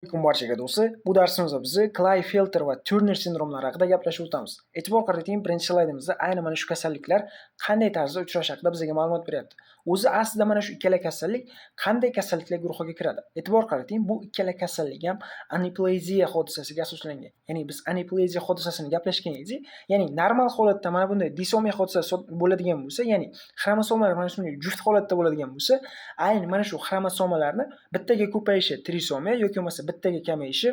Assalomu barchaga do'stlar. Bu darsimizda biz Klinefelter va Turner sindromlari haqida gaplashib o'tamiz. E'tibor qarating, birinchi slaydimizda ayni mana shu kasalliklar qanday tarzda uchrashi haqida bizga ma'lumot beryapti. O'zi aslida mana shu ikkala kasallik qanday kasalliklar guruhiga kiradi? E'tibor qarating, bu ikkala kasallik ham anipleziya hodisasiga asoslangan. Ya'ni biz anipleziya hodisasini gaplashgan edik. Ya'ni normal holatda mana bunday disomiya hodisasi bo'ladigan bo'lsa, ya'ni xromosomalar mana shunday juft holatda bo'ladigan bo'lsa, ayni mana shu xromosomalarni bittaga ko'payishi trisomiya yoki bo'lmasa bittaga kamayishi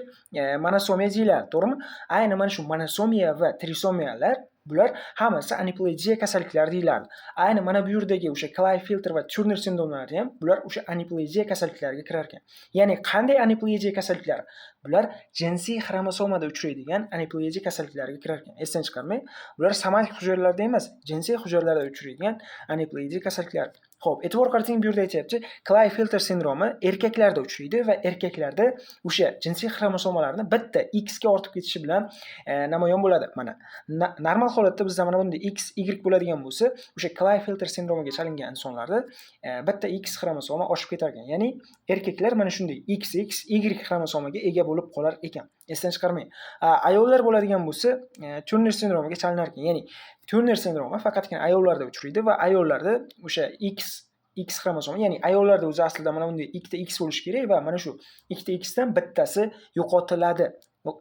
monosomiya deyiladi, to'g'rimi? Ayni mana shu monosomiya va trisomiyalar bular hammasi anipleziya kasalliklari deyiladi. Ayni mana bu yerdagi o'sha Klinefelter va Turner sindromlari ham bular o'sha anipleziya kasalliklariga kirar ekan. Ya'ni qanday anipleziya kasalliklari? Bular jinsiy xromosomada uchraydigan anipleziya kasalliklariga kirar ekan. Esdan chiqarmang. Bular somatik hujayralarda emas, jinsiy hujayralarda uchraydigan anipleziya kasalliklari. Xo'p, e'tibor qarating, bu yerda aytyapti, Klinefelter sindromi erkaklarda uchraydi va erkaklarda o'sha jinsiy xromosomalarni bitta X ga ortib ketishi bilan namoyon bo'ladi. Mana normal holatda bizda mana bunday X, Y bo'ladigan bo'lsa, o'sha Klinefelter sindromiga chalingan insonlarda bitta X xromosoma oshib ketar ekan. Ya'ni erkaklar mana shunday XX, Y xromosomaga ega bo'lib qolar ekan. Esdan chiqarmang. Ayollar bo'ladigan bo'lsa, Turner sindromiga chalinar ekan. Ya'ni Turner sindromi faqatgina ayollarda uchraydi va ayollarda o'sha X xromosomi, ya'ni ayollarda o'zi aslida mana bunday ikkita X bo'lishi kerak va mana shu ikkita X dan bittasi yo'qotiladi.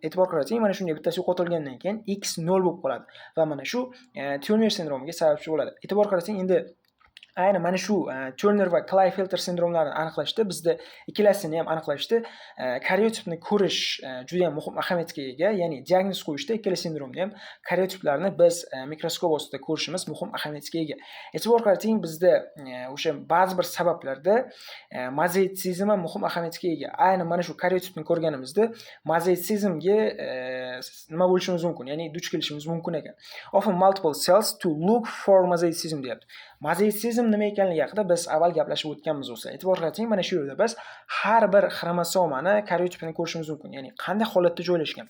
E'tibor qarating, mana shunday bittasi yo'qotilgandan keyin X 0 bo'lib qoladi va mana shu Turner sindromiga sababchi bo'ladi. E'tibor qarating, endi ayni mana shu Turner va Klinefelter sindromlarini aniqlashda bizda ikkalasini ham aniqlashda karyotipni ko'rish juda ham muhim ahamiyatga ega. Ya'ni diagnoz qo'yishda ikkala sindromni ham karyotiplarni biz mikroskop ostida ko'rishimiz muhim ahamiyatga ega. E'tibor qarating, bizda o'sha ba'zi bir sabablarda mozaitsizm ham muhim ahamiyatga ega. Ayni mana shu karyotipni ko'rganimizda mozaitsizmga nima bo'lishimiz mumkin? Ya'ni duch kelishimiz mumkin ekan. Often multiple cells to look for mozaitsizm deyapti. Mozaitsizm nima ekanligi haqida biz avval gaplashib o'tganmiz o'sa. E'tibor qarating, mana shu yerda biz har bir xromosomani karyotipini ko'rishimiz mumkin. Ya'ni qanday holatda joylashgan?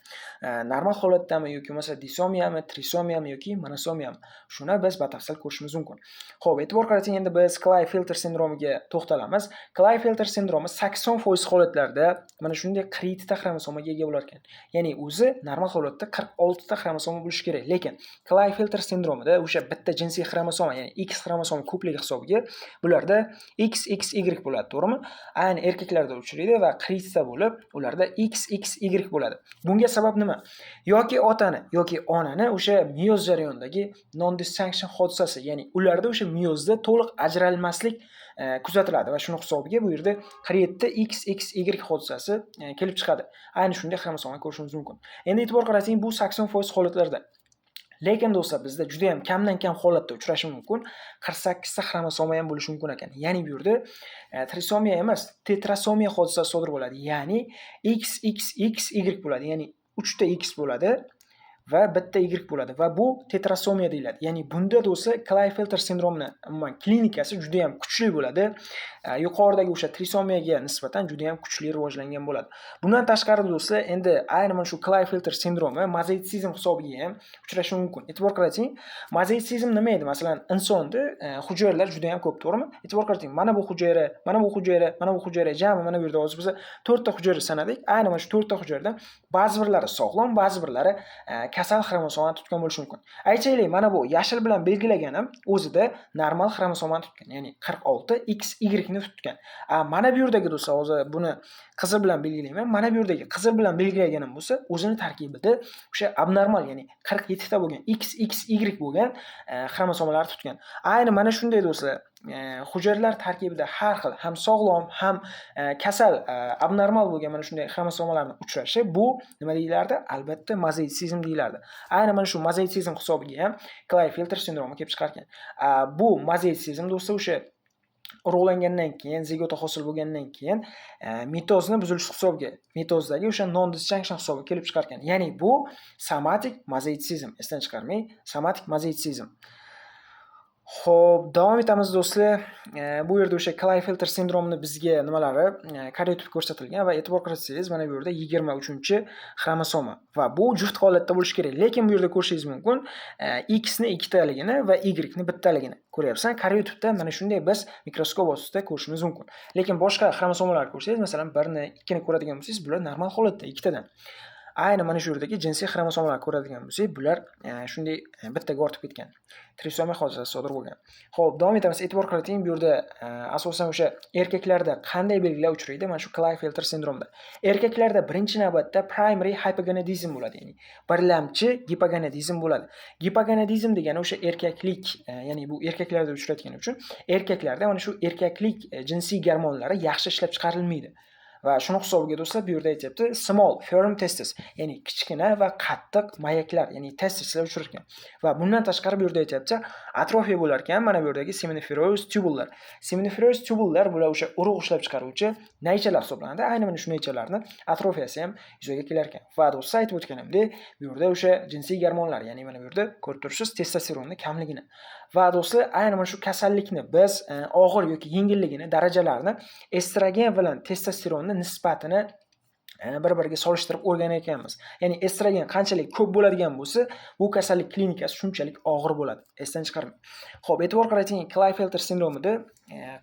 Normal holatdami yoki bo'lmasa disomiyami, trisomiyami yoki monosomiyami? Shuni biz batafsil ko'rishimiz mumkin. Xo'p, e'tibor qarating, endi biz Klinefelter sindromiga to'xtalamiz. Klinefelter sindromi 80% holatlarda mana shunday 40 ta xromosomaga ega bo'lar ekan. Ya'ni o'zi normal holatda 46 ta xromosoma bo'lishi kerak, lekin Klinefelter sindromida o'sha bitta jinsiy xromosoma, ya'ni X xromosoma ko'pligi hisobiga bularda XXY bo'ladi, to'g'rimi? Ayni erkaklarda uchraydi va 40 ta bo'lib, ularda XXY bo'ladi. Bunga sabab nima? Yoki otani yoki onani o'sha meyoz jarayonidagi non-disjunction hodisasi, ya'ni ularda o'sha meyozda to'liq ajralmaslik kuzatiladi va shuni hisobiga bu yerda 47 XXY hodisasi kelib chiqadi. Ayni shunday xromosoma ko'rishimiz mumkin. Endi e'tibor qarating, bu 80% holatlarda. Lekin do'stlar, bizda juda ham kamdan kam holatda uchrashi mumkin. 48 ta xromosoma ham bo'lishi mumkin ekan. Ya'ni bu yerda trisomiya emas, tetrasomiya hodisasi sodir bo'ladi. Ya'ni XXXY bo'ladi. Ya'ni 3 ta X bo'ladi va bitta Y bo'ladi va bu tetrasomiya deyiladi. Ya'ni bunda do'stlar Klinefelter sindromining umuman klinikasi juda ham kuchli bo'ladi. Yuqoridagi o'sha trisomiyaga nisbatan juda ham kuchli rivojlangan bo'ladi. Bundan tashqari do'stlar, endi ayni mana shu Klinefelter sindromi mozaitsizm hisobiga ham uchrashi mumkin. E'tibor qarating, mozaitsizm nima edi? Masalan, insonda hujayralar juda ham ko'p, to'g'rimi? E'tibor qarating, mana bu hujayra, mana bu hujayra, mana bu hujayra, jami mana bu yerda hozir biz 4 ta hujayra sanadik. Ayni mana shu 4 ta hujayradan ba'zi birlari sog'lom, ba'zi birlari kasal xromosomani tutgan bo'lishi mumkin. Aytaylik, mana bu yashil bilan belgilaganim o'zida normal xromosomani tutgan, ya'ni 46 XY ni tutgan. Mana bu yerdagi do'stlar, hozir buni qizil bilan belgilayman. Mana bu yerdagi qizil bilan belgilaganim bo'lsa, o'zini tarkibida o'sha abnormal, ya'ni 47 ta bo'lgan XXY bo'lgan xromosomalar tutgan. Ayni mana shunday do'stlar, hujayralar tarkibida har xil ham sog'lom, ham kasal, abnormal bo'lgan mana shunday xromosomalarning uchrashi bu nima deyilardi? Albatta mozaitsizm deyilardi. Ayni mana shu mozaitsizm hisobiga ham Klinefelter sindromi kelib chiqar ekan. Bu mozaitsizm do'stlar o'sha urug'langandan keyin, zigota hosil bo'lgandan keyin mitozni buzilishi hisobiga, mitozdagi o'sha non-disjunction hisobiga kelib chiqar ekan. Ya'ni bu somatik mozaitsizm, esdan chiqarmang, somatik mozaitsizm. Xo'p, davom etamiz do'stlar. Bu yerda o'sha Klinefelter sindromini bizga nimalari kariotip ko'rsatilgan va e'tibor qaratsangiz mana bu yerda 23-xromosoma va bu juft holatda bo'lishi kerak. Lekin bu yerda ko'rishingiz mumkin, X ni ikkitaligini va Y ni bittaligini ko'ryapsan. Kariotipda mana shunday biz mikroskop ostida ko'rishimiz mumkin. Lekin boshqa xromosomalarni ko'rsangiz, masalan, 1 ni 2 ni ko'radigan bo'lsangiz, bular normal holatda ikkitadan. Ayni mana shu yerdagi jinsiy xromosomalarni ko'radigan bo'lsak, bular shunday bittaga ortib ketgan. Trisomiya hodisasi sodir bo'lgan. Xo'p, davom etamiz. E'tibor qarating, bu yerda asosan o'sha erkaklarda qanday belgilar uchraydi? Mana shu Klinefelter sindromida. Erkaklarda birinchi navbatda primary hypogonadism bo'ladi, ya'ni birlamchi gipogonadizm bo'ladi. Gipogonadizm degani o'sha erkaklik, ya'ni bu erkaklarda uchrayotgani uchun erkaklarda mana shu erkaklik jinsiy gormonlari yaxshi ishlab chiqarilmaydi. Va shuni hisobiga do'stlar bu yerda aytyapti small firm testis, ya'ni kichkina va qattiq mayaklar, ya'ni testislar uchrar ekan. Va bundan tashqari bu yerda aytyapti atrofiya bo'lar ekan. Mana bu yerdagi seminiferous tubullar. Seminiferous tubullar bular o'sha urug' ishlab chiqaruvchi naychalar hisoblanadi. Ayni mana shu naychalarni atrofiyasi ham yuzaga kelar ekan. Va do'stlar aytib o'tganimdek, bu yerda o'sha jinsiy gormonlar, ya'ni mana bu yerda ko'rib turibsiz testosteronni kamligini. Va do'stlar ayni mana shu kasallikni biz og'ir yoki yengilligini, darajalarini estrogen bilan testosteronni nisbatini bir-biriga solishtirib o'rganar ekanmiz. Ya'ni estrogen qanchalik ko'p bo'ladigan bo'lsa, bu kasallik klinikasi shunchalik og'ir bo'ladi. Esdan chiqarmang. Xo'p, e'tibor qarating, Klinefelter sindromida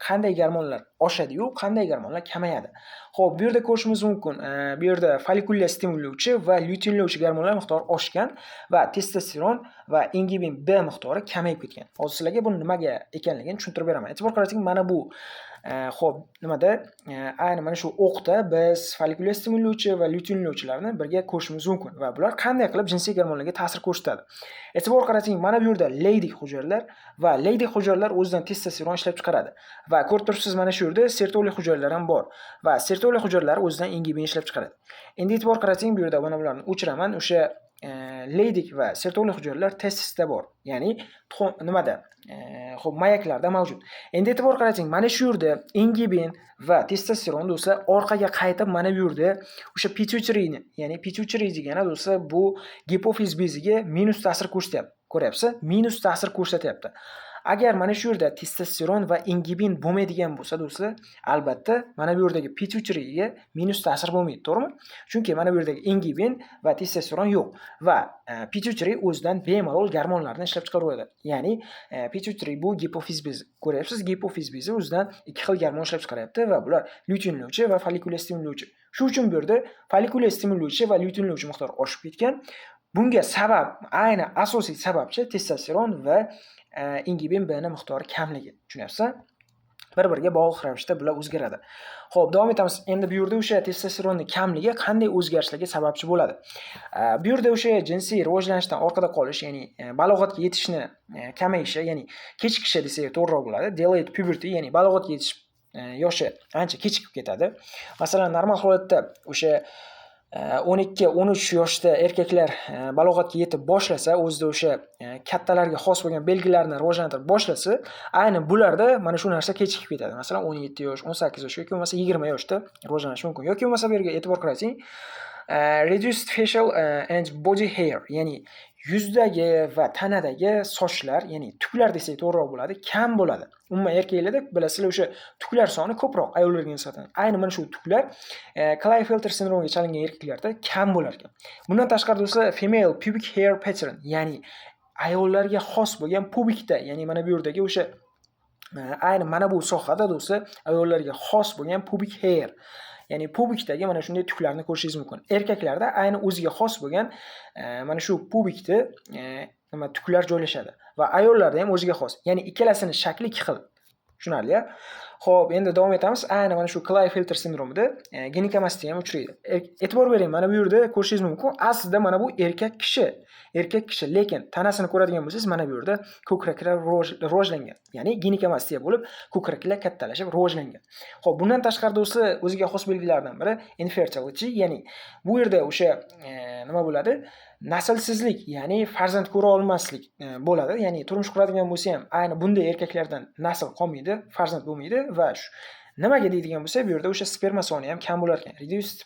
qanday gormonlar oshadi-yu, qanday gormonlar kamayadi. Xo'p, bu yerda ko'rishimiz mumkin. Bu yerda follikulya stimullovchi va lyutinlovchi gormonlar miqdori oshgan va testosteron va ingibin B miqdori kamayib ketgan. Hozir sizlarga bu nimaga ekanligini tushuntirib beraman. E'tibor qarating, mana bu xo'p, nimada ayni mana shu o'qda biz follikulya stimullovchi va lyutinlovchilarni birga ko'rishimiz mumkin va bular qanday qilib jinsiy gormonlarga ta'sir ko'rsatadi. E'tibor qarating, mana bu yerda Leydig hujayralar va Leydig hujayralar o'zidan testosteron ishlab chiqaradi. Va ko'rib turibsiz, mana shu yerda sertoli hujayralar ham bor va sertoli hujayralar o'zidan ingibin ishlab chiqaradi. Endi e'tibor qarating, bu yerda mana bularni o'chiraman. O'sha Leydig va sertoli hujayralar testisda bor. Ya'ni nimada? Xo'p, mayaklarda mavjud. Endi e'tibor qarating, mana shu yerda ingibin va testosteron do'stlar orqaga qaytib mana bu yerda o'sha pituitaryni, ya'ni pituitary degani do'stlar bu gipofiz beziga minus ta'sir ko'rsatyapti. Ko'ryapsiz? Minus ta'sir ko'rsatyapti. Agar mana shu yerda testosteron va ingibin bo'lmaydigan bo'lsa do'stlar, albatta mana bu yerdagi pituitaryga minus ta'sir bo'lmaydi, to'g'rimi? Chunki mana bu yerdagi ingibin va testosteron yo'q va pituitary o'zidan bemalol gormonlarni ishlab chiqaradi. Ya'ni pituitary bu gipofiz bezi. Ko'ryapsiz, gipofiz bezi o'zidan ikki xil gormon ishlab chiqaryapti va bular lyutinlovchi va follikulya stimullovchi. Shu uchun bu yerda follikulya stimullovchi va lyutinlovchi miqdori oshib ketgan. Bunga sabab, ayni asosiy sababchi testosteron va ingibin B ni miqdori kamligi. Tushunyapsizmi? Bir-biriga bog'liq ravishda bular o'zgaradi. Xo'p, davom etamiz. Endi bu yerda o'sha testosteronning kamligi qanday o'zgarishlarga sababchi bo'ladi? Bu yerda o'sha jinsiy rivojlanishdan orqada qolish, ya'ni balog'atga yetishni kamayishi, ya'ni kechikishi desak to'g'riroq bo'ladi. Delayed puberty, ya'ni balog'atga yetish yoshi ancha kechikib ketadi. Masalan, normal holatda o'sha 12-13 yoshda erkaklar balog'atga yetib boshlasa, o'zida o'sha kattalarga xos bo'lgan belgilarni rivojlantirib boshlasa, ayni bularda mana shu narsa kechikib ketadi. Masalan, 17 yosh, 18 yosh yoki bo'lmasa 20 yoshda rivojlanishi mumkin. Yoki bo'lmasa bu yerga e'tibor qarating, reduced facial and body hair, ya'ni yuzdagi va tanadagi sochlar, ya'ni tuklar desak to'g'riroq bo'ladi, kam bo'ladi. Umuman erkaklarda bilasizlar o'sha tuklar soni ko'proq ayollarga nisbatan. Ayni mana shu tuklar Klinefelter sindromiga chalingan erkaklarda kam bo'lar ekan. Bundan tashqari do'stlar, female pubic hair pattern, ya'ni ayollarga xos bo'lgan pubikda, ya'ni mana bu yerdagi o'sha ayni mana bu sohada do'stlar ayollarga xos bo'lgan pubic hair, ya'ni pubikdagi mana shunday tuklarni ko'rishingiz mumkin. Erkaklarda ayni o'ziga xos bo'lgan mana shu pubikda tuklar joylashadi va ayollarda ham o'ziga xos. Ya'ni ikkalasining shakli ikki xil. Tushunarli-a? Xo'p, endi davom etamiz. Ayni mana shu Klinefelter sindromida ginekomastия ham uchraydi. E'tibor bering, mana bu yerda ko'rishingiz mumkin. Aslida mana bu erkak kishi, lekin tanasini ko'radigan bo'lsangiz, mana bu yerda ko'kraklar rivojlangan. Ya'ni ginekomastия bo'lib, ko'kraklar kattalashib rivojlangan. Xo'p, bundan tashqari do'stlar, o'ziga xos belgilardan biri infertility, ya'ni bu yerda o'sha nima bo'ladi? Naslsizlik, ya'ni farzand ko'ra olmaslik bo'ladi. Ya'ni turmush quradigan bo'lsa ham, ayni bunday erkaklardan nasl qolmaydi, farzand bo'lmaydi va nimaga deydigan bo'lsa, bu yerda o'sha sperma soni ham kam bo'lar ekan. Reduced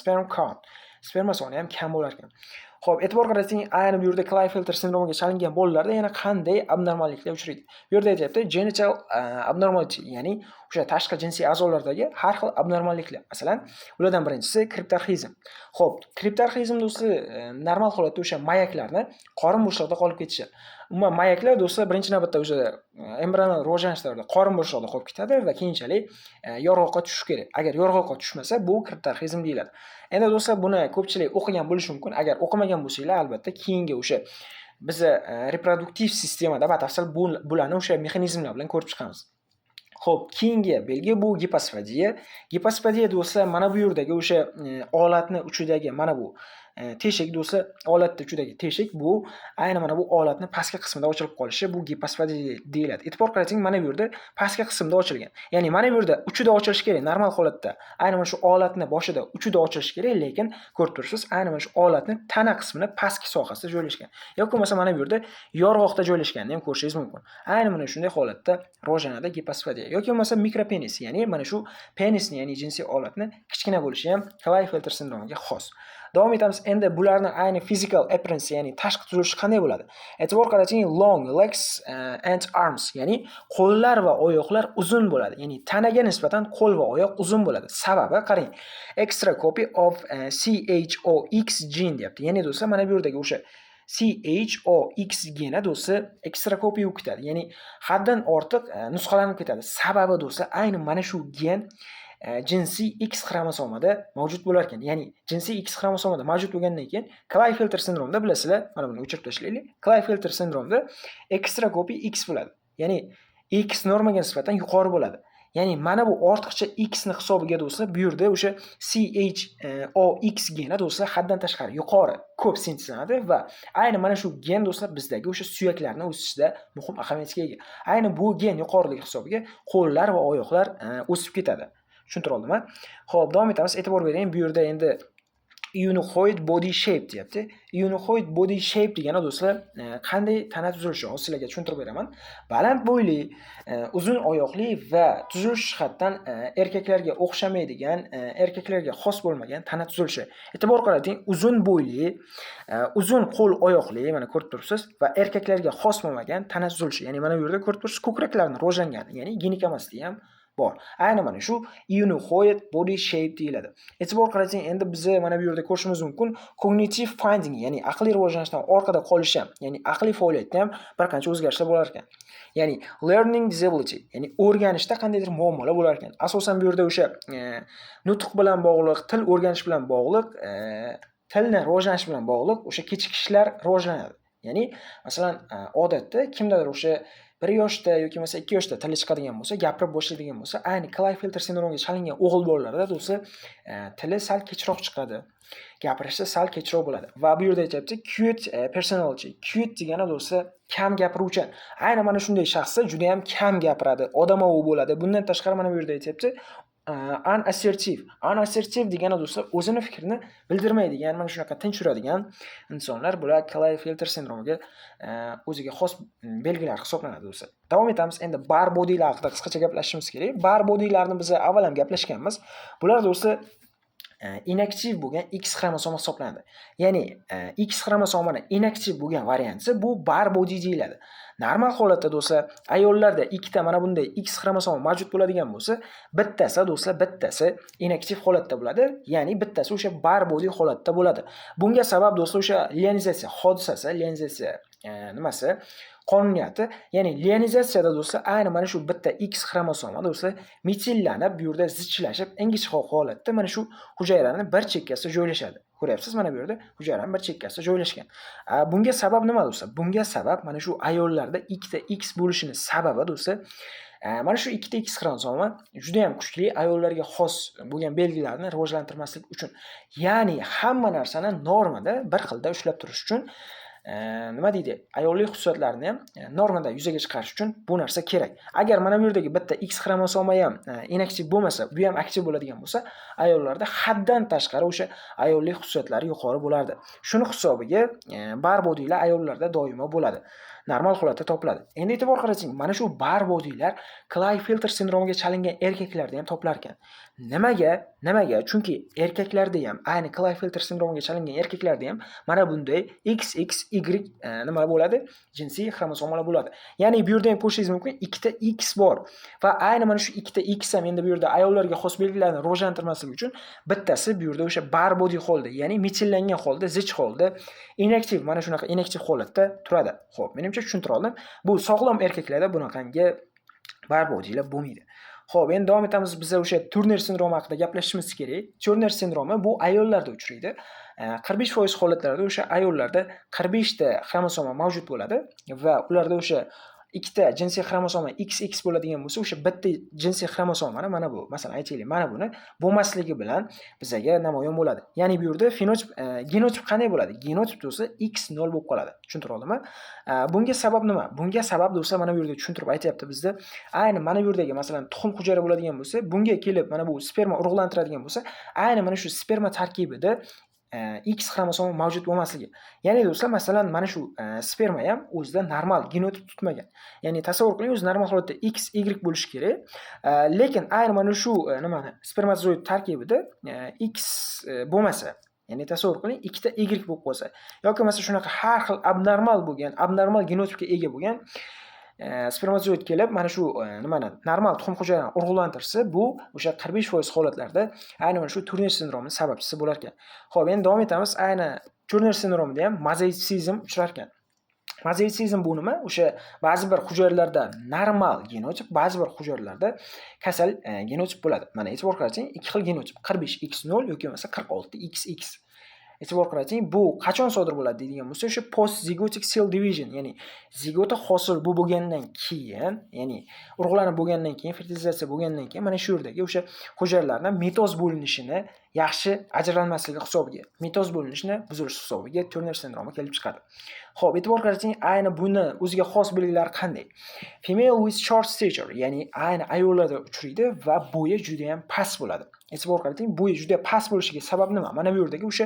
sperm count. Sperma soni ham kam bo'lar ekan. Xo'p, e'tibor qarating, ayni bu yerda Klinefelter sindromiga chalingan bolalarda yana qanday abnormalliklar uchraydi? Bu yerda aytyapti, genital abnormality, ya'ni o'sha tashqi jinsiy a'zolardagi har xil abnormalliklar. Masalan, ulardan birinchisi kriptarxizm. Xo'p, kriptarxizm do'stlar normal holatda o'sha mayaklarni qorin bo'shlig'ida qolib ketishi. Umuman mayaklar do'stlar birinchi navbatda o'sha embrional rivojlanish davrida qorin bo'shlig'ida qolib ketadi va keyinchalik yorg'oqqa tushishi kerak. Agar yorg'oqqa tushmasa, bu kriptarxizm deyiladi. Endi do'stlar buni ko'pchilik o'qigan bo'lishi mumkin. Agar o'qimagan bo'lsanglar, albatta keyingi o'sha biza reproduktiv sistemada batafsil bularni o'sha mexanizmlar bilan ko'rib chiqamiz. Xo'p, keyingi belgi bu giposfadiya. Giposfadiya do'stlar mana bu yerdagi o'sha olatni uchidagi mana bu teshik do'stlar, olatni uchidagi teshik bu ayni mana bu olatni pastki qismida ochilib qolishi bu giposfadiya deyiladi. E'tibor qarating, mana bu yerda pastki qismida ochilgan. Ya'ni mana bu yerda uchida ochilishi kerak normal holatda. Ayni mana shu olatni boshida uchida ochilishi kerak, lekin ko'rib turibsiz, ayni mana shu olatni tana qismini pastki sohasida joylashgan. Yoki bo'lmasa mana bu yerda yorg'oqda joylashganini ham ko'rishingiz mumkin. Ayni mana shunday holatda rivojlanadi giposfadiya. Yoki bo'lmasa mikropenis, ya'ni mana shu penisni, ya'ni jinsiy olatni kichkina bo'lishi ham Klinefelter sindromiga xos. Davom etamiz. Endi bularning ayni physical appearance, ya'ni tashqi tuzilishi qanday bo'ladi? E'tibor qarating, long legs and arms, ya'ni qo'llar va oyoqlar uzun bo'ladi. Ya'ni tanaga nisbatan qo'l va oyoq uzun bo'ladi. Sababi qarang, extra copy of CHOX gene deyapti. Ya'ni do'stlar, mana bu yerdagi o'sha CHOX geni do'stlar extra copy o'qitadi. Ya'ni haddan ortiq nusxalanib ketadi. Sababi do'stlar, ayni mana shu gen jinsiy X xromosomida mavjud bo'lar ekan. Ya'ni jinsiy X xromosomida mavjud bo'lgandan keyin Klinefelter sindromida bilasizlar, mana buni o'chirib tashlaylik. Klinefelter sindromida extra copy X bo'ladi. Ya'ni X normaga nisbatan yuqori bo'ladi. Ya'ni mana bu ortiqcha X ni hisobiga do'stlar, bu yerda o'sha CHOX geni do'stlar haddan tashqari yuqori ko'p sintezlanadi va ayni mana shu gen do'stlar bizdagi o'sha suyaklarni o'sishida muhim ahamiyatga ega. Ayni bu gen yuqoriligi hisobiga qo'llar va oyoqlar o'sib ketadi. Tushuntira oldimmi? Xo'p, davom etamiz. E'tibor bering, bu yerda endi eunuchoid body shape deyapti. Eunuchoid body shape degani do'stlar qanday tana tuzilishi, hozir sizlarga tushuntirib beraman. Baland bo'yli, uzun oyoqli va tuzilish jihatdan erkaklarga o'xshamaydigan, erkaklarga xos bo'lmagan tana tuzilishi. E'tibor qarating, uzun bo'yli, uzun qo'l oyoqli, mana ko'rib turibsiz, va erkaklarga xos bo'lmagan tana tuzilishi. Ya'ni mana bu yerda ko'rib turibsiz, ko'kraklarning rivojlangani, ya'ni ginekomasti ham bor. Ayni mana shu eunuchoid body shape deyiladi. E'tibor qarating, endi biz mana bu yerda ko'rishimiz mumkin, cognitive finding, ya'ni aqliy rivojlanishdan orqada qolish ham, ya'ni aqliy faoliyatda ham bir qancha o'zgarishlar bo'lar ekan. Ya'ni learning disability, ya'ni o'rganishda qandaydir muammolar bo'lar ekan. Asosan bu yerda o'sha nutq bilan bog'liq, til o'rganish bilan bog'liq, tilni rivojlanish bilan bog'liq o'sha kechikishlar rivojlanadi. Ya'ni masalan, odatda kimdadir o'sha 1 yoshda yoki bo'lmasa 2 yoshda tili chiqadigan bo'lsa, gapirib boshlaydigan bo'lsa, ayni Klinefelter sindromiga chalingan o'g'il bolalarda do'stlar tili sal kechroq chiqadi. Gapirishi sal kechroq bo'ladi. Va bu yerda aytibdi, cute personality. Cute degani do'stlar kam gapiruvchan. Ayni mana shunday shaxslar juda ham kam gapiradi, odamovi bo'ladi. Bundan tashqari mana bu yerda aytibdi, unassertive. Unassertive degani do'stlar o'zini fikrini bildirmaydigan, mana shunaqa tinch yuradigan insonlar bular Klinefelter sindromiga o'ziga xos belgilar hisoblanadi do'stlar. Davom etamiz. Endi bar bodylar haqida qisqacha gaplashishimiz kerak. Bar bodylarni biz avval ham gaplashganmiz. Bular do'stlar inaktiv bo'lgan X xromosomi hisoblanadi. Ya'ni X xromosomini inaktiv bo'lgan varianti bu bar body deyiladi. Normal holatda do'stlar, ayollarda ikkita mana bunday X xromosomi mavjud bo'ladigan bo'lsa, bittasi do'stlar, bittasi inaktiv holatda bo'ladi, ya'ni bittasi o'sha bar body holatda bo'ladi. Bunga sabab do'stlar o'sha lionizatsiya hodisasi, lionizatsiya nimasi? Qonuniyati, ya'ni lionizatsiyada do'stlar ayni mana shu bitta X xromosomi do'stlar metillanib, bu yerda zichlashib, ingichka holatda mana shu hujayraning bir chekkasida joylashadi. Ko'ryapsiz, mana bu yerda hujayraning bir chekkasida joylashgan. Bunga sabab nima do'stlar? Bunga sabab mana shu ayollarda ikkita X bo'lishining sababi do'stlar, mana shu ikkita X xromosomi juda ham kuchli ayollarga xos bo'lgan belgilarni rivojlantirmaslik uchun, ya'ni hamma narsani normada bir xilda ushlab turish uchun nima deydi? Ayollik xususiyatlarini ham normada yuzaga chiqarish uchun bu narsa kerak. Agar mana bu yerdagi bitta X xromosomi ham inaktiv bo'lmasa, bu ham aktiv bo'ladigan bo'lsa, ayollarda haddan tashqari o'sha ayollik xususiyatlari yuqori bo'lardi. Shuni hisobiga bar bodylar ayollarda doimo bo'ladi. Normal holatda topiladi. Endi e'tibor qarating, mana shu bar bodylar Klinefelter sindromiga chalingan erkaklarda ham topilar ekan. Nimaga? Chunki erkaklarda ham, ayni Klinefelter sindromiga chalingan erkaklarda ham mana bunday XXY nima bo'ladi? Jinsiy xromosomalar bo'ladi. Ya'ni bu yerda ham ko'rishingiz mumkin, ikkita X bor va ayni mana shu ikkita X ham endi bu yerda ayollarga xos belgilarni rivojlantirmaslik uchun bittasi bu yerda o'sha bar body holda, ya'ni metillangan holda, zich holda, inaktiv, mana shunaqa inaktiv holatda turadi. Xo'p, menimcha tushuntira oldim. Bu sog'lom erkaklarda bunaqangi bar bodylar bo'lmaydi. Xo'p, endi davom etamiz. Biz o'sha Turner sindromi haqida gaplashishimiz kerak. Turner sindromi bu ayollarda uchraydi. 45% holatlarda o'sha ayollarda 45 ta xromosoma mavjud bo'ladi va ularda o'sha ikkita jinsiy xromosoma XX bo'ladigan bo'lsa, o'sha bitta jinsiy xromosomani mana bu, masalan aytaylik, mana buni bo'lmasligi bilan bizaga namoyon bo'ladi. Ya'ni bu yerda fenotip, genotip qanday bo'ladi? Genotip bo'lsa X0 bo'lib qoladi. Tushuntira oldimmi? Bunga sabab nima? Bunga sabab bo'lsa mana bu yerda tushuntirib aytyapti bizda. Ayni mana bu yerdagi masalan tuxum hujayra bo'ladigan bo'lsa, bunga kelib mana bu sperma urug'lantiradigan bo'lsa, ayni mana shu sperma tarkibida X xromosomi mavjud bo'lmasligi. Ya'ni do'stlar, masalan, mana shu sperma ham o'zida normal genotip tutmagan. Ya'ni tasavvur qiling, o'zi normal holatda XY bo'lishi kerak. Lekin ayni mana shu nimani spermatozoid tarkibida X bo'lmasa, ya'ni tasavvur qiling, ikkita Y bo'lib qolsa yoki masalan shunaqa har xil abnormal genotipga ega bo'lgan spermatozoid kelib mana shu nimani normal tuxum hujayrani urug'lantirsa, bu o'sha 45% holatlarda ayni mana shu Turner sindromining sababchisi bo'lar ekan. Xo'p, endi davom etamiz. Ayni Turner sindromida ham mozaitsizm uchrar ekan. Mozaitsizm bu nima? O'sha ba'zi bir hujayralarda normal genotip, ba'zi bir hujayralarda kasal genotip bo'ladi. Mana e'tibor qarating, ikki xil genotip 45X0 yoki bo'lmasa 46XX. E'tibor qarating, bu qachon sodir bo'ladi deydigan bo'lsa, o'sha post zygotic cell division, ya'ni zigota hosil bo'lgandan keyin, ya'ni urug'lanib bo'lgandan keyin, fertilizatsiya bo'lgandan keyin mana shu yerdagi o'sha hujayralarning mitoz bo'linishini yaxshi ajralmasligi hisobiga, mitoz bo'linishini buzilish hisobiga Turner sindromi kelib chiqadi. Xo'p, e'tibor qarating, ayni buni o'ziga xos belgilari qanday? Female with short stature, ya'ni ayni ayollarda uchraydi va bo'yi juda ham past bo'ladi. E'tibor qarating, bo'yi juda past bo'lishiga sabab nima? Mana bu yerdagi o'sha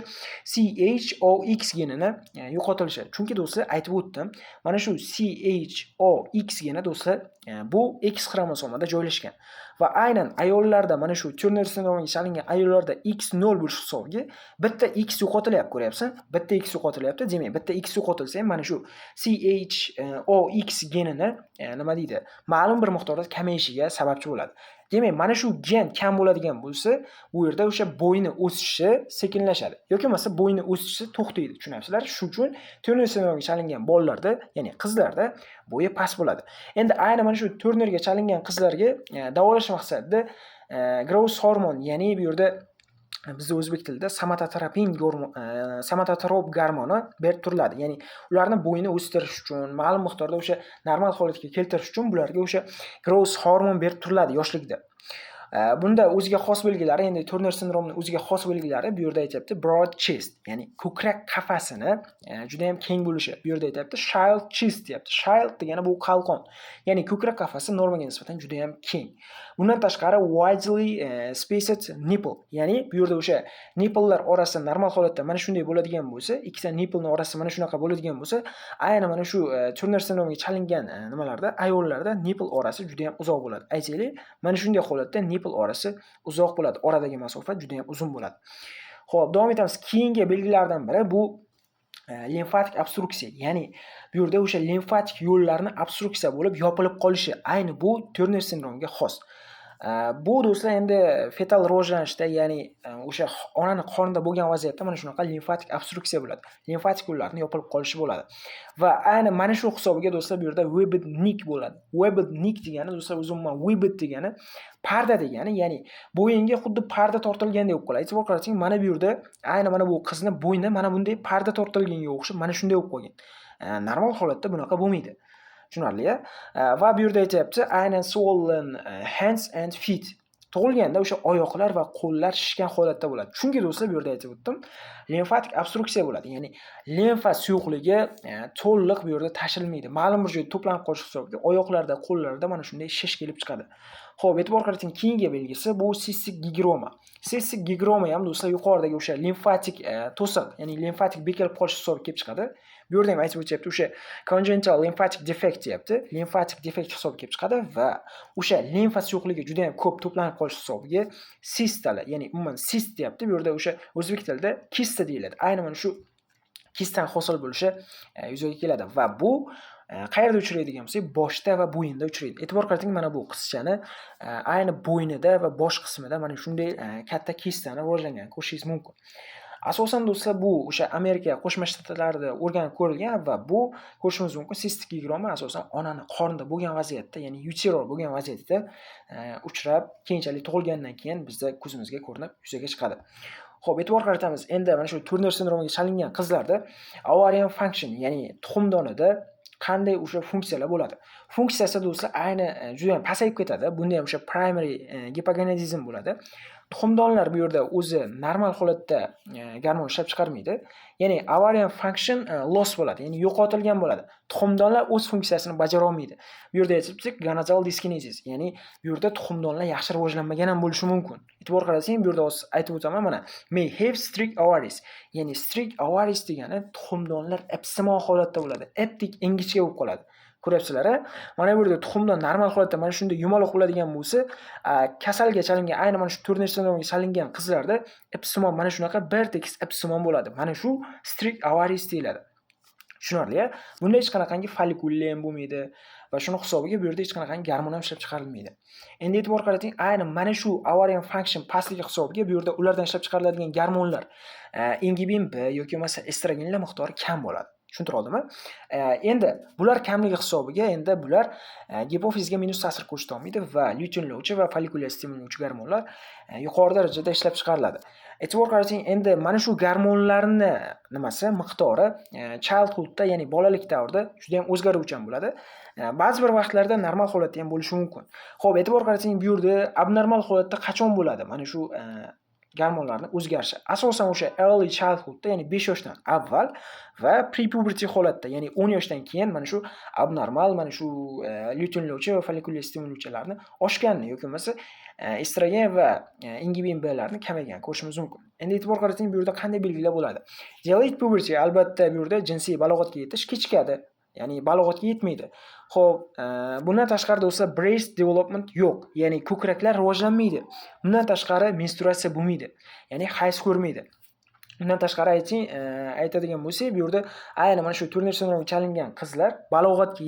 CHOX genini yo'qotilishi. Chunki do'stlar, aytib o'tdim, mana shu CHOX geni do'stlar bu X xromosomada joylashgan. Va aynan ayollarda mana shu Turner sindromiga chalingan ayollarda X0 bo'lish hisobiga bitta X yo'qotilyapti, ko'ryapsan? Bitta X yo'qotilyapti. Demak, bitta X yo'qotilsa ham mana shu CHOX genini nima deydi? Ma'lum bir miqdorda kamayishiga sababchi bo'ladi. Demak, mana shu gen kam bo'ladigan bo'lsa, bu yerda o'sha bo'yni o'sishi sekinlashadi. Yoki bo'lmasa bo'yni o'sishi to'xtaydi, tushunasizlar? Shuning uchun Turner sindromiga chalingan bolalarda, ya'ni qizlarda bo'yi past bo'ladi. Endi ayni mana shu Turnerga chalingan qizlarga davolash maqsadida growth hormon, ya'ni bu yerda bizda o'zbek tilida somatotrop gormoni berib turiladi. Ya'ni ularni bo'yini o'stirish uchun, ma'lum miqdorda o'sha normal holatga keltirish uchun bularga o'sha growth hormon berib turiladi yoshlikda. Bunda o'ziga xos belgilari, endi Turner sindromining o'ziga xos belgilari bu yerda aytibdi, broad chest, ya'ni ko'krak qafasini juda ham keng bo'lishi. Bu yerda aytibdi child chest deyapti. Child degani bu qalqon. Ya'ni ko'krak qafasi normaga nisbatan juda ham keng. Bundan tashqari widely spaced nipple, ya'ni bu yerda o'sha nipplelar orasi normal holatda mana shunday bo'ladigan bo'lsa, ikkita nipplening orasi mana shunaqa bo'ladigan bo'lsa, ayni mana shu Turner sindromiga chalingan nimalarda, ayollarda nipple orasi juda ham uzoq bo'ladi. Aytaylik, mana shunday holatda nipple orasi uzoq bo'ladi. Oradagi masofa juda ham uzun bo'ladi. Xo'p, davom etamiz. Keyingi belgilardan biri bu limfatik obstruksiya, ya'ni bu yerda o'sha limfatik yo'llarni obstruksiya bo'lib yopilib qolishi, ayni bu Turner sindromiga xos. Bu do'stlar endi fetal rivojlanishda, ya'ni o'sha onaning qornida bo'lgan vaziyatda mana shunaqa limfatik obstruksiya bo'ladi. Limfatik yo'llarning yopilib qolishi bo'ladi. Va ayni mana shu hisobiga do'stlar bu yerda webbed nick bo'ladi. Webbed nick degani do'stlar, umuman webbed degani parda degani, ya'ni bo'yinga xuddi parda tortilgandek bo'lib qoladi. E'tibor qarating, mana bu yerda ayni mana bu qizni bo'yni mana bunday parda tortilganga o'xshab mana shunday bo'lib qolgan. Normal holatda bunaqa bo'lmaydi. Tushunarli-a? Va bu yerda aytayapti, aynan swollen hands and feet. Tug'ilganda o'sha oyoqlar va qo'llar shishgan holatda bo'ladi. Chunki do'stlar, bu yerda aytib o'tdim, limfatik obstruksiya bo'ladi. Ya'ni limfa suyuqligi to'liq bu yerda tashilmaydi. Ma'lum bir joyda to'planib qolish hisobiga oyoqlarda, qo'llarda mana shunday shish kelib chiqadi. Xo'p, e'tibor qarating, keyingi belgisi bu sistik gigroma. Sistik gigroma ham do'stlar yuqoridagi o'sha limfatik to'siq, ya'ni limfatik bekilib qolish hisobiga kelib chiqadi. Bu yerda ham aytib o'tyapti, o'sha congenital lymphatic defect deyapti. Limfatik defekt hisobiga kelib chiqadi va o'sha limfasi yo'qligi juda ham ko'p to'planib qolish hisobiga sistala, ya'ni umuman sist deyapti. Bu yerda o'sha o'zbek tilida kista deyiladi. Ayni mana shu kistdan hosil bo'lishi yuzaga keladi va bu qayerda uchraydi degan bo'lsak, boshda va bo'yinda uchraydi. E'tibor qarating, mana bu qizchani ayni bo'ynida va bosh qismida mana shunday katta kistani rivojlanganini ko'rishingiz mumkin. Asosan do'stlar bu o'sha Amerika Qo'shma Shtatlarida o'rganib ko'rilgan va bu ko'rishimiz mumkin sistik gigroma asosan onani qornida bo'lgan vaziyatda, ya'ni uterol bo'lgan vaziyatda uchrab, keyinchalik tug'ilgandan keyin bizda ko'zimizga ko'rinib yuzaga chiqadi. Xo'p, e'tibor qaratamiz. Endi mana shu Turner sindromiga chalingan qizlarda ovarian function, ya'ni tuxumdonida qanday o'sha funksiyalar bo'ladi? Funksiyasi do'stlar ayni juda ham pasayib ketadi. Bunda ham o'sha primary gipogonadizm bo'ladi. Tuxumdonlar bu yerda o'zi normal holatda gormon ishlab chiqarmaydi. Ya'ni ovarian function loss bo'ladi, ya'ni yo'qotilgan bo'ladi. Tuxumdonlar o'z funksiyasini bajara olmaydi. Bu yerda aytibdik gonadal dyskinesis, ya'ni bu yerda tuxumdonlar yaxshi rivojlanmagan ham bo'lishi mumkin. E'tibor qarasang, bu yerda aytib o'taman, mana may have strict ovaries. Ya'ni strict ovaries degani tuxumdonlar ipsimon holatda bo'ladi. Iptik ingichka bo'lib qoladi. Ko'ryapsizlar, mana bu yerda tuxumdon normal holatda mana shunday yumaloq bo'ladigan bo'lsa, kasalga chalingan, ayni mana shu Turner sindromiga chalingan qizlarda ipsimon mana shunaqa bir tekis ipsimon bo'ladi. Mana shu strict ovaries deyiladi. Tushunarli? Bunda hech qanaqangi follikullar ham bo'lmaydi va shuni hisobiga bu yerda hech qanaqangi gormon ham ishlab chiqarilmaydi. Endi e'tibor qarating, ayni mana shu ovarian function pastligi hisobiga bu yerda ulardan ishlab chiqariladigan gormonlar ingibin B yoki bo'lmasa estrogenlar miqdori kam bo'ladi. Tushuntira oldimmi? Endi bular kamligi hisobiga endi bular gipofizga minus ta'sir ko'rsata olmaydi va lyutinlovchi va follikullar stimullovchi gormonlar yuqori darajada ishlab chiqariladi. E'tibor qarating, endi mana shu gormonlarni miqdori childhoodda, ya'ni bolalik davrida juda ham o'zgaruvchan bo'ladi. Ba'zi bir vaqtlarda normal holatda ham bo'lishi mumkin. Xo'p, e'tibor qarating, bu yerda abnormal holatda qachon bo'ladi? Mana shu gormonlarning o'zgarishi asosan o'sha early childhoodda, ya'ni 5 yoshdan avval va prepuberty holatda, ya'ni 10 yoshdan keyin mana shu abnormal, mana shu lyutinlovchi va follikullar stimullovchilarni oshganini yoki bo'lmasa estrogen va ingibin B'larni kamayganini ko'rishimiz mumkin. Endi e'tibor qarating, bu yerda qanday belgilar bo'ladi? Delayed puberty, albatta bu yerda jinsiy balog'atga yetish kechikadi. Ya'ni balog'atga yetmaydi. Xo'p, bundan tashqari do'stlar breast development yo'q. Ya'ni ko'kraklar rivojlanmaydi. Bundan tashqari menstruatsiya bo'lmaydi. Ya'ni hayz ko'rmaydi. Bundan tashqari aytadigan bo'lsak, bu yerda ayni mana shu Turner sindromiga chalingan qizlar balog'atga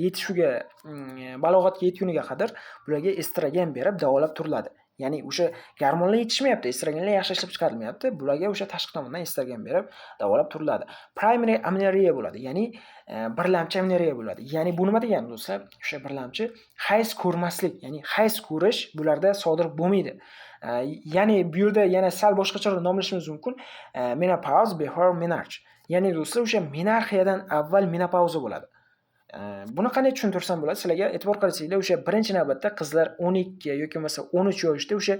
yetguniga qadar bularga estrogen berib davolab turiladi. Ya'ni o'sha gormonlar yetishmayapti, estrogenlar yaxshi ishlab chiqarilmayapti. Bularga o'sha tashqi tomondan estrogen berib davolab turiladi. Primary amenorrhea bo'ladi, ya'ni birlamchi amenorrhea bo'ladi. Ya'ni bu nima degani do'stlar? O'sha birlamchi hayz ko'rmaslik, ya'ni hayz ko'rish bularda sodir bo'lmaydi. Ya'ni bu yerda yana sal boshqacharoq nomlashimiz mumkin. Menopause before menarche. Ya'ni do'stlar o'sha menarxiyadan avval menopauza bo'ladi. Buni qanday tushuntirsam bo'ladi? Sizlarga e'tibor qarsanglar, o'sha birinchi navbatda qizlar 12 yoki bo'lmasa 13 yoshda o'sha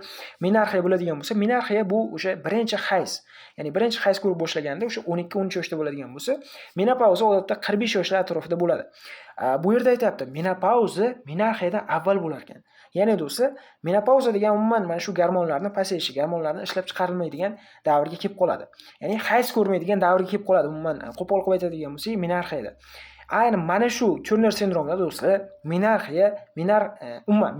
menarxiya bo'ladigan bo'lsa, menarxiya bu o'sha birinchi hayz. Ya'ni birinchi hayz ko'rib boshlaganda o'sha 12-13 yoshda bo'ladigan bo'lsa, menopauza odatda 45 yoshlar atrofida bo'ladi. Bu yerda aytayapti, menopauza menarxiyadan avval bo'lar ekan. Ya'ni do'stlar, menopauza degan umuman mana shu gormonlarning pasayishi, gormonlarning ishlab chiqarilmaydigan davrga kelib qoladi. Ya'ni hayz ko'rmaydigan davrga kelib qoladi. Umuman qo'pol qilib aytadigan bo'lsak, menarxiyada. Ayni mana shu Turner sindromida do'stlar,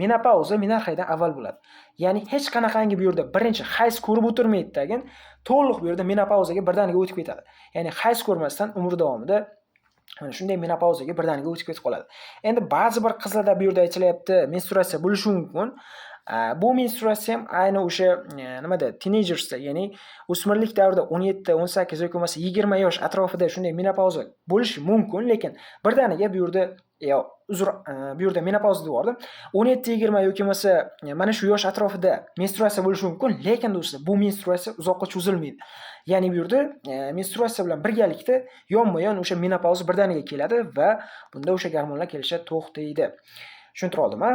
menopauza menarxiyadan avval bo'ladi. Ya'ni hech qanaqangi bu yerda birinchi hayz ko'rib o'tirmaydi tagin, to'liq bu yerda menopauzaga birdaniga o'tib ketadi. Ya'ni hayz ko'rmasdan umr davomida mana shunday menopauzaga birdaniga o'tib ketib qoladi. Endi ba'zi bir qizlarda bu yerda aytilyapti, menstruatsiya bo'lishi mumkin. Bu menstruatsiya ham ayni o'sha teenagersda, ya'ni o'smirlik davrida 17, 18 yoki bo'lmasa 20 yosh atrofida shunday menopauza bo'lishi mumkin, lekin birdaniga bu yerda menopauza devordim. 17-20 yoki bo'lmasa mana shu yosh atrofida menstruatsiya bo'lishi mumkin, lekin do'stlar, bu menstruatsiya uzoqqa cho'zilmaydi. Ya'ni bu yerda menstruatsiya bilan birgalikda yonma-yon o'sha menopauza birdaniga keladi va bunda o'sha gormonlar kelishi to'xtaydi. Tushuntira oldimmi?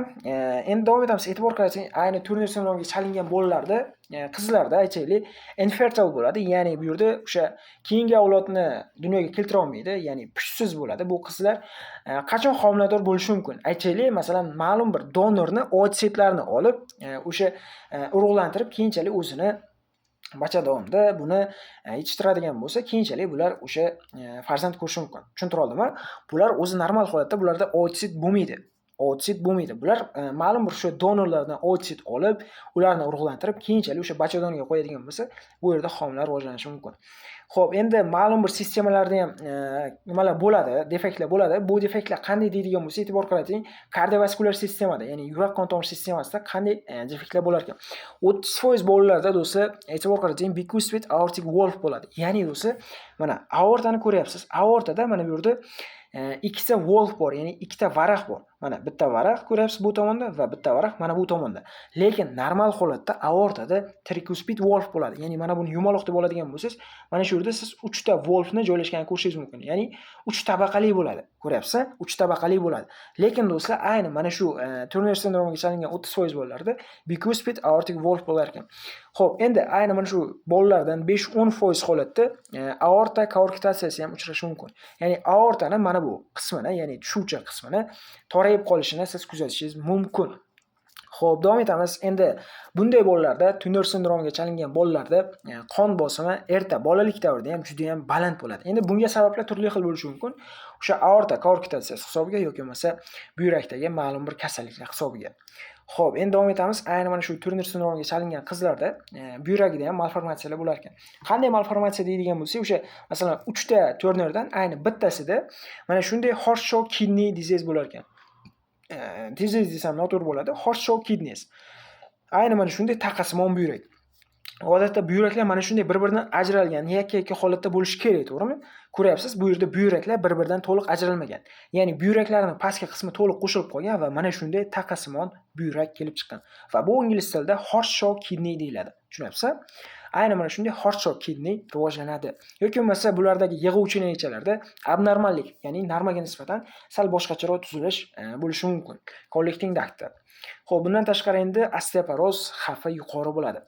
Endi davom etamiz. E'tibor qarating, ayni Turner sindromiga chalingan bolalarda, qizlarda aytaylik, infertile bo'ladi. Ya'ni bu yerda o'sha keyingi avlodni dunyoga keltira olmaydi, ya'ni pushsiz bo'ladi. Bu qizlar qachon homilador bo'lishi mumkin? Aytaylik, masalan, ma'lum bir donorni ootsitlarini olib, o'sha urug'lantirib, keyinchalik o'zini bachadonda buni yetishtiradigan bo'lsa, keyinchalik bular o'sha farzand ko'rishi mumkin. Tushuntira oldimmi? Bular o'zi normal holatda bularda oosit bo'lmaydi. Oosit bo'lmaydi. Bular ma'lum bir o'sha donorlardan oosit olib, ularni urug'lantirib, keyinchalik o'sha bachadonga qo'yadigan bo'lsa, bu yerda homilalar rivojlanishi mumkin. Xo'p, endi ma'lum bir sistemalarda ham nimalar bo'ladi, defektlar bo'ladi. Bu defektlar qanday deydigan bo'lsa, e'tibor qarating, kardiovaskulyar sistemada, ya'ni yurak qon tomir sistemasida qanday defektlar bo'lar ekan. 30% bolalarda do'stlar, e'tibor qarating, bicuspid aortic valve bo'ladi. Ya'ni do'stlar, mana aortani ko'ryapsiz. Aortada mana bu yerda ikkita valve bor, ya'ni ikkita varaq bor. Mana bitta varaq ko'ryapsiz bu tomonda va bitta varaq mana bu tomonda. Lekin normal holatda aortada tricuspid valve bo'ladi. Ya'ni mana buni yumaloq deb oladigan bo'lsangiz, mana shu yerda siz 3 ta valvni joylashganini ko'rishingiz mumkin. Ya'ni 3 tabaqali bo'ladi. Ko'ryapsiz? 3 tabaqali bo'ladi. Lekin do'stlar, ayni mana shu Turner sindromiga chalingan 30% bolalarda bicuspid aortic valve bo'lar ekan. Xo'p, endi ayni mana shu bolalardan 5-10% holatda aorta koarktatsiyasi ham uchrashi mumkin. Ya'ni aortani mana bu qismini, ya'ni tushuvchi qismini torayib qolishini siz kuzatishingiz mumkin. Xo'p, davom etamiz. Endi bunday bolalarda, Turner sindromiga chalingan bolalarda qon bosimi erta bolalik davrida ham juda ham baland bo'ladi. Endi bunga sabablar turli xil bo'lishi mumkin. O'sha aorta koarktatsiyasi hisobiga yoki bo'lmasa buyrakdagi ma'lum bir kasalliklar hisobiga. Xo'p, endi davom etamiz. Ayni mana shu Turner sindromiga chalingan qizlarda buyuragida ham malformatsiyalar bo'lar ekan. Qanday malformatsiya deydigan bo'lsak, o'sha masalan 3 ta Turnerdan ayni bittasida mana shunday heart shock kidney disease bo'lar ekan. Disease desam noto'g'ri bo'ladi. Heart shock kidneys. Ayni mana shunday taqasimon buyrak. Odatda buyraklar mana shunday bir-biridan ajralgan, yakka-yakka holatda bo'lishi kerak, to'g'rimi? Ko'ryapsiz, bu yerda buyraklar bir-biridan to'liq ajralmagan. Ya'ni buyraklarning pastki qismi to'liq qo'shilib qolgan va mana shunday taqasimon buyrak kelib chiqqan. Va bu ingliz tilida heart shock kidney deyiladi. Tushunyapsizmi? Ayni mana shunday heart shock kidney rivojlanadi. Yoki bo'lmasa bulardagi yig'uvchi naychalarda abnormallik, ya'ni normaga nisbatan sal boshqacharoq tuzilish bo'lishi mumkin. Collecting ductda. Xo'p, bundan tashqari endi osteoporoz xavfi yuqori bo'ladi.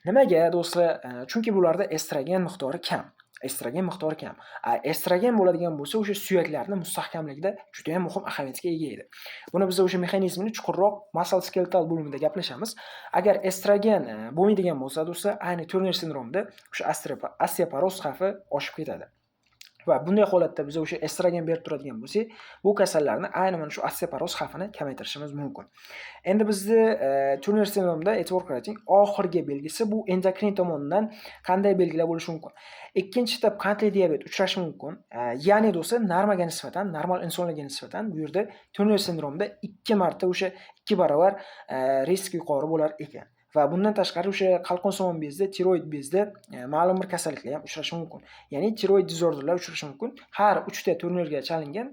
Nimaga do'stlar? Chunki bularda estrogen miqdori kam. Estrogen miqdori kam. Estrogen bo'ladigan bo'lsa, o'sha suyaklarni mustahkamligida juda ham muhim ahamiyatga ega edi. Buni biz o'sha mexanizmini chuqurroq muscle skeletal bo'limida gaplashamiz. Agar estrogen bo'lmaydigan bo'lsa, do'stlar, ayni Turner sindromida o'sha osteoporoz xavfi oshib ketadi. Va bunday holatda biz o'sha estrogen berib turadigan bo'lsak, bu kasallarni ayni mana shu osteoporoz xavfini kamaytirishimiz mumkin. Endi bizni Turner sindromida e'tibor qarating, oxirgi belgisi bu endokrin tomonidan qanday belgilar bo'lishi mumkin? Ikkinchi tip qandli diabet uchrashi mumkin. Ya'ni do'stlar, normaga nisbatan, normal insonlarga nisbatan bu yerda Turner sindromida 2 marta o'sha 2 barobar risk yuqori bo'lar ekan. Va bundan tashqari o'sha qalqonsimon bezda, tiroid bezda ma'lum bir kasalliklar ham uchrashi mumkin. Ya'ni tiroid disorderlar uchrashi mumkin. Har 3 ta Turnerga chalingan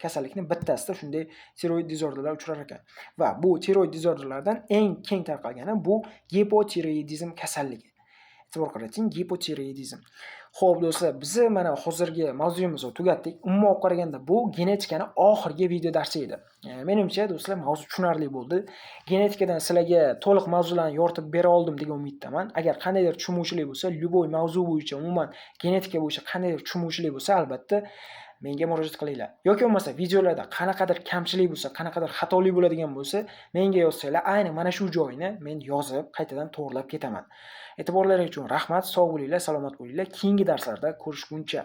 kasallikning bittasida shunday tiroid disorderlar uchrar ekan. Va bu tiroid disorderlardan eng keng tarqalgani bu gipotiroidizm kasalligi. E'tibor qarating, gipotiroidizm. Xo'p do'stlar, biz mana hozirgi mavzuyimizni tugatdik. Umuman olib qaraganda bu genetikani oxirgi video darsi edi. Menimcha do'stlar, mavzu tushunarli bo'ldi. Genetikadan sizlarga to'liq mavzularni yoritib bera oldim degan umiddaman. Agar qandaydir tushunmovchilik bo'lsa, любой mavzu bo'yicha, umuman genetika bo'yicha qandaydir tushunmovchilik bo'lsa, albatta menga murojaat qilinglar. Yoki bo'lmasa videolarda qanaqadir kamchilik bo'lsa, qanaqadir xatolik bo'ladigan bo'lsa, menga yozsanglar, ayni mana shu joyini men yozib, qaytadan to'g'rilab ketaman. E'tiborlaringiz uchun rahmat, sog' bo'linglar, salomat bo'linglar. Keyingi darslarda ko'rishguncha